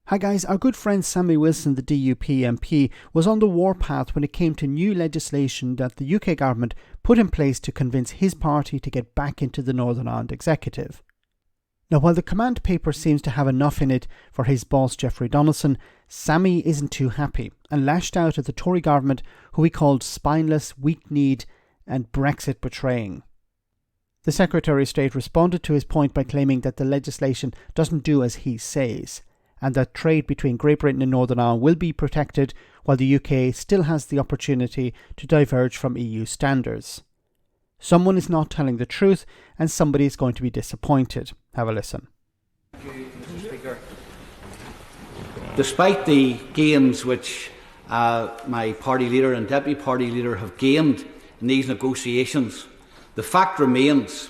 Hi guys, our good friend Sammy Wilson, the DUP MP, was on the warpath when it came to new legislation that the UK government put in place to convince his party to get back into the Northern Ireland executive. Now, while the command paper seems to have enough in it for his boss Jeffrey Donaldson, Sammy isn't too happy and lashed out at the Tory government, who he called spineless, weak-kneed and Brexit betraying. The Secretary of State responded to his point by claiming that the legislation doesn't do as he says, and that trade between Great Britain and Northern Ireland will be protected while the UK still has the opportunity to diverge from EU standards. Someone is not telling the truth and somebody is going to be disappointed. Have a listen. Thank you, Mr. Speaker. Despite the gains which my party leader and deputy party leader have gained in these negotiations, the fact remains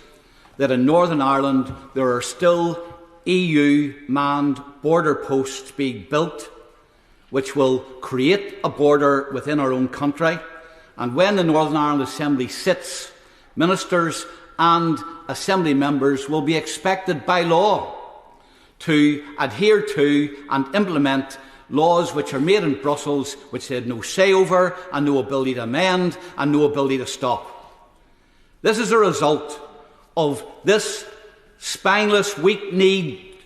that in Northern Ireland there are still EU manned border posts being built, which will create a border within our own country. And when the Northern Ireland Assembly sits, ministers and Assembly members will be expected by law to adhere to and implement laws which are made in Brussels, which they had no say over and no ability to amend and no ability to stop. This is a result of this spineless, weak-kneed,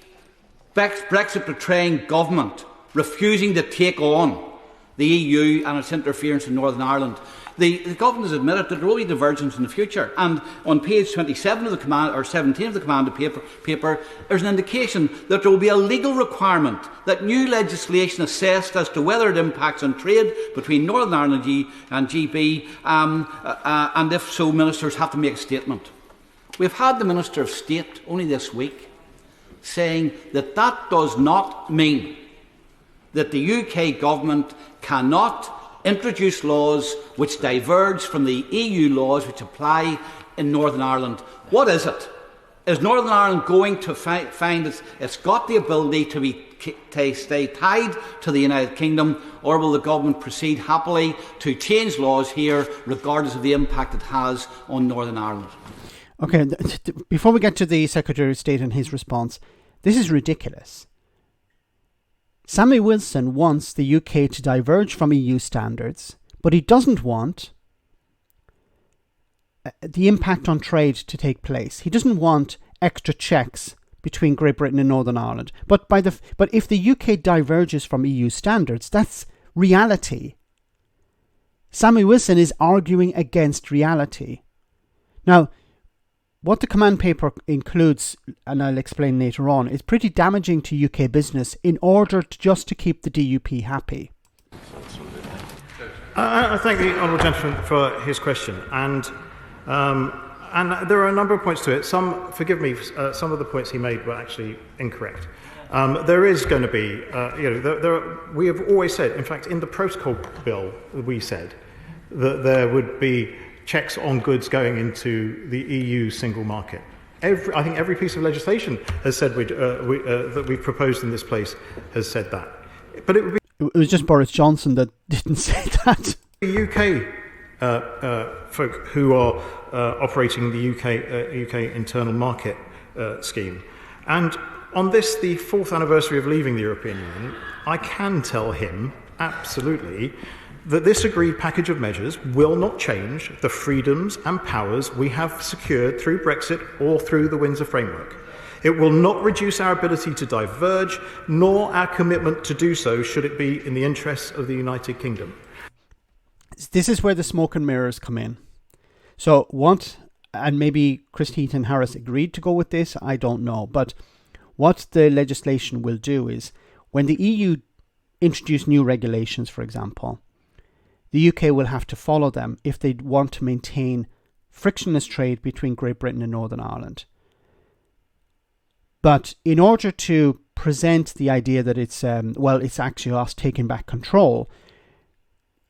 Brexit-betraying government refusing to take on the EU and its interference in Northern Ireland. The government has admitted that there will be divergence in the future, and on page 27 of the command, or 17 of the commanded paper, there's an indication that there will be a legal requirement that new legislation assessed as to whether it impacts on trade between Northern Ireland and GB, and if so, ministers have to make a statement. We've had the Minister of State only this week saying that that does not mean that the UK government cannot introduce laws which diverge from the EU laws which apply in Northern Ireland. What is it? Is Northern Ireland going to find it's got the ability to stay tied to the United Kingdom, or will the government proceed happily to change laws here regardless of the impact it has on Northern Ireland? Okay, before we get to the Secretary of State and his response, this is ridiculous. Sammy Wilson wants the UK to diverge from EU standards, but he doesn't want the impact on trade to take place. He doesn't want extra checks between Great Britain and Northern Ireland. But if the UK diverges from EU standards, that's reality. Sammy Wilson is arguing against reality. Now, what the command paper includes, and I'll explain later on, is pretty damaging to UK business in order to keep the DUP happy. I thank the honourable gentleman for his question, and there are a number of points to it. Forgive me, some of the points he made were actually incorrect. There is going to be, we have always said, in fact, in the protocol bill, we said that there would be checks on goods going into the EU single market. I think every piece of legislation has said that we've proposed in this place has said that. But it was just Boris Johnson that didn't say that. The UK folk who are operating the UK internal market scheme. And on this, the 4th anniversary of leaving the European Union, I can tell him absolutely that this agreed package of measures will not change the freedoms and powers we have secured through Brexit or through the Windsor Framework. It will not reduce our ability to diverge, nor our commitment to do so should it be in the interests of the United Kingdom. This is where the smoke and mirrors come in. So and maybe Christine Harris agreed to go with this, I don't know. But what the legislation will do is, when the EU introduce new regulations, for example, the UK will have to follow them if they want to maintain frictionless trade between Great Britain and Northern Ireland. But in order to present the idea that it's actually us taking back control,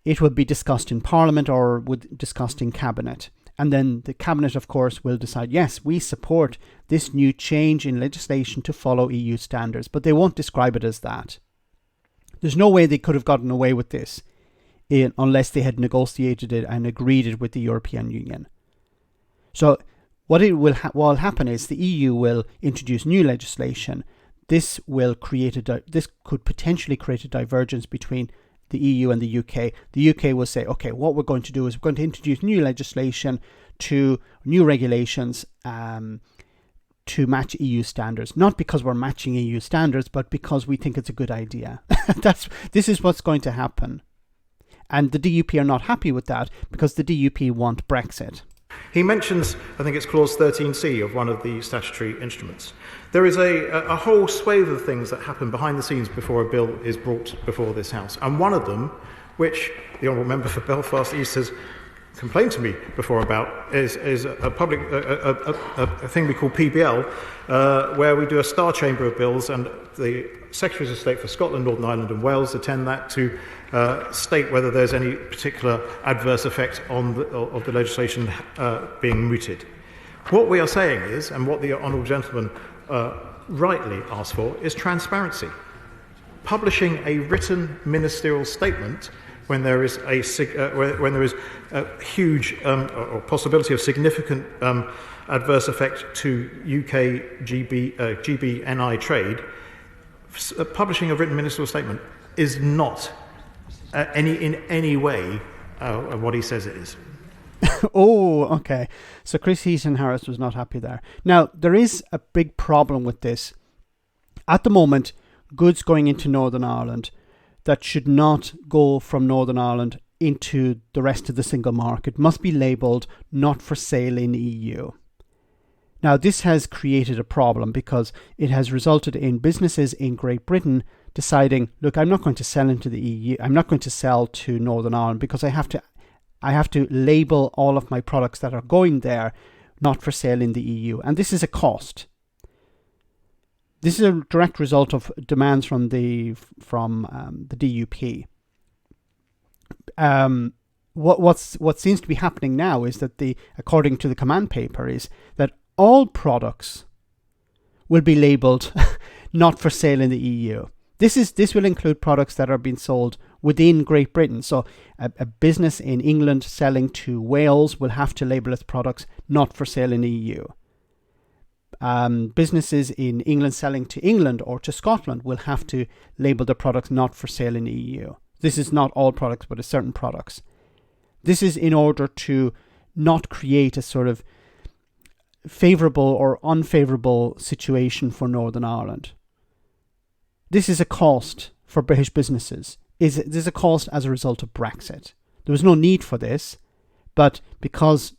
it would be discussed in Parliament or discussed in Cabinet. And then the Cabinet, of course, will decide, yes, we support this new change in legislation to follow EU standards, but they won't describe it as that. There's no way they could have gotten away with this unless they had negotiated it and agreed it with the European Union. So what will happen is the EU will introduce new legislation. this will create this could potentially create a divergence between the EU and the UK. The UK will say, okay, what we're going to do is we're going to introduce new legislation to new regulations to match EU standards, not because we're matching EU standards, but because we think it's a good idea. This is what's going to happen. And the DUP are not happy with that because the DUP want Brexit. He mentions, I think it's clause 13C of one of the statutory instruments. There is a whole swathe of things that happen behind the scenes before a bill is brought before this House. And one of them, which the Honourable Member for Belfast East has complained to me before about, is a public a thing we call PBL, where we do a star chamber of bills, and the Secretaries of State for Scotland, Northern Ireland and Wales attend that to state whether there's any particular adverse effect of the legislation being mooted. What we are saying is, and what the Honourable Gentleman rightly asked for, is transparency. Publishing a written ministerial statement when there is a huge or possibility of significant adverse effect to UK GB-NI trade, publishing a written ministerial statement is not in any way what he says it is. Oh, okay. So Chris Heaton-Harris was not happy there. Now, there is a big problem with this. At the moment, goods going into Northern Ireland that should not go from Northern Ireland into the rest of the single market must be labelled not for sale in EU. Now, this has created a problem because it has resulted in businesses in Great Britain deciding, look, I'm not going to sell into the EU. I'm not going to sell to Northern Ireland because I have to label all of my products that are going there not for sale in the EU. And this is a cost. This is a direct result of demands from the DUP. What seems to be happening now is that according to the command paper, is that all products will be labelled not for sale in the EU. This will include products that are being sold within Great Britain. So a business in England selling to Wales will have to label its products not for sale in the EU. Businesses in England selling to England or to Scotland will have to label their products not for sale in the EU. This is not all products, but it's certain products. This is in order to not create a sort of favourable or unfavourable situation for Northern Ireland. This is a cost for British businesses. This is a cost as a result of Brexit. There was no need for this, but because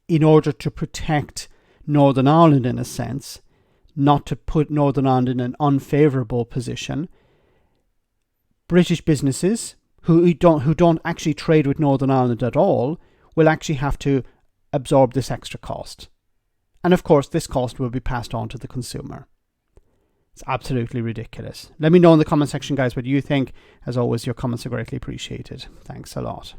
in order to protect Northern Ireland in a sense, not to put Northern Ireland in an unfavourable position, British businesses who don't actually trade with Northern Ireland at all will actually have to absorb this extra cost. And of course, this cost will be passed on to the consumer. It's absolutely ridiculous. Let me know in the comment section, guys, what you think. As always, your comments are greatly appreciated. Thanks a lot.